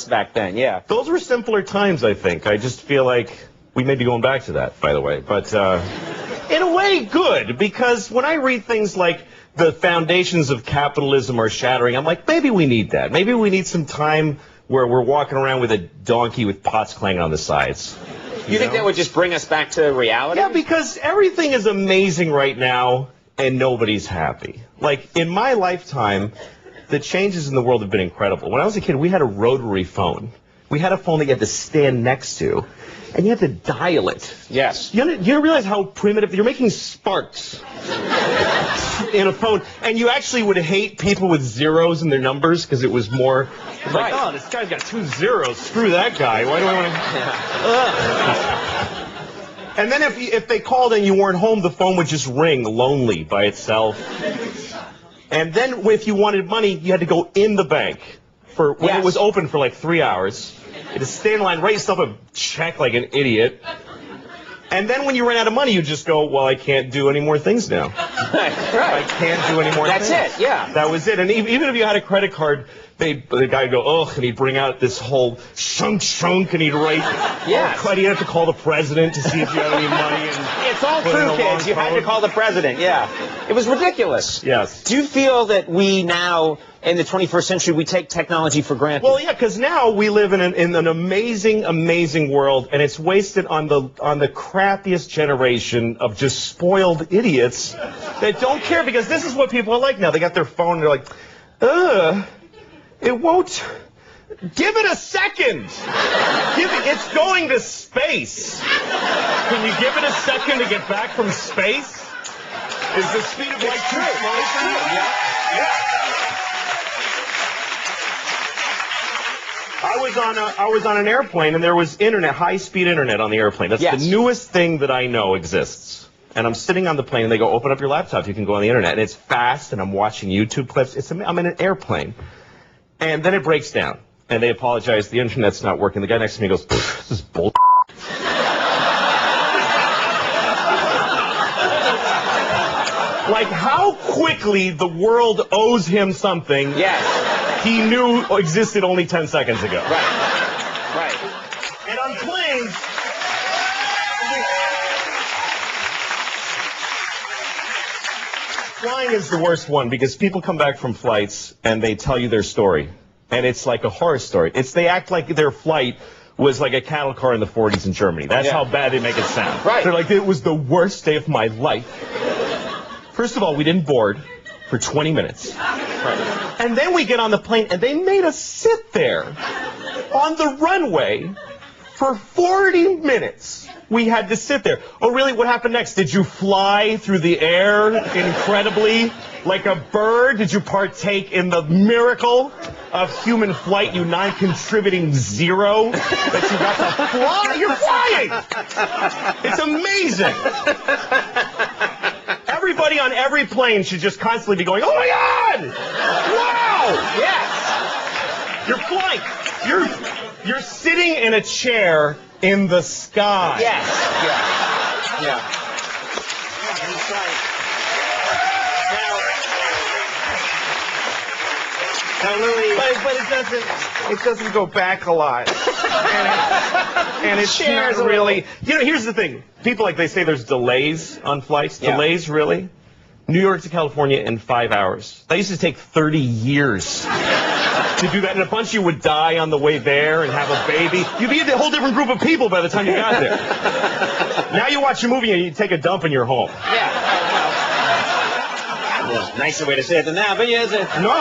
back then, yeah. Those were simpler times, I think. I just feel like we may be going back to that, by the way. But in a way, good, because when I read things like the foundations of capitalism are shattering, I'm like, maybe we need that. Maybe we need some time where we're walking around with a donkey with pots clanging on the sides. You think that would just bring us back to reality? Yeah, because everything is amazing right now, and nobody's happy. Like, in my lifetime, the changes in the world have been incredible. When I was a kid, we had a rotary phone. We had a phone that you had to stand next to, and you had to dial it. Yes. You realize how primitive? You're making sparks in a phone, and you actually would hate people with zeros in their numbers because it was more like, oh, this guy's got 2 zeros. Screw that guy. Why do I want to? And then if they called and you weren't home, the phone would just ring lonely by itself. And then if you wanted money, you had to go in the bank for when it was open for like 3 hours. You had to stay in line, write yourself a check like an idiot. And then when you ran out of money, you just go, well, I can't do any more things now. Right. I can't do any more things. That's it, yeah. That was it. And even if you had a credit card, the guy would go, ugh, and he'd bring out this whole shunk, and he'd write, oh, you have to call the president to see if you have any money. And it's all true, kids. You had to call the president, yeah. It was ridiculous. Yes. Do you feel that we now, in the 21st century, we take technology for granted? Well, yeah, because now we live in an amazing, amazing world, and it's wasted on the crappiest generation of just spoiled idiots that don't care, because this is what people are like now. They got their phone, and they're like, it won't. Give it a second. It's going to space. Can you give it a second to get back from space? Is the speed of light too slow? It's true. Yeah. I was on an airplane, and there was internet, high-speed internet on the airplane. That's the newest thing that I know exists. And I'm sitting on the plane, and they go, open up your laptop. You can go on the internet. And it's fast, and I'm watching YouTube clips. I'm in an airplane. And then it breaks down. And they apologize. The internet's not working. The guy next to me goes, this is bull. Like, how quickly the world owes him something he knew existed only 10 seconds ago. Right. And on planes, flying is the worst one, because people come back from flights and they tell you their story. And it's like a horror story. They act like their flight was like a cattle car in the 40s in Germany. That's how bad they make it sound. Right. They're like, it was the worst day of my life. First of all, we didn't board for 20 minutes. Right. And then we get on the plane, and they made us sit there on the runway for 40 minutes. We had to sit there. Oh, really? What happened next? Did you fly through the air incredibly like a bird? Did you partake in the miracle of human flight, you non-contributing zero, that you got to fly? You're flying! It's amazing. Everybody on every plane should just constantly be going, oh my God! Wow! Yes! You're flying. You're sitting in a chair in the sky. Yes. Yeah. That's right. Now, Louis, but it doesn't go back a lot. And it's not really. Here's the thing. People they say there's delays on flights. Yeah. Delays, really? New York to California in 5 hours. That used to take 30 years to do that, and a bunch of you would die on the way there and have a baby. You'd be a whole different group of people by the time you got there. Now you watch a movie and you take a dump in your home. Yeah. Well, nicer way to say it than that, but yes. No.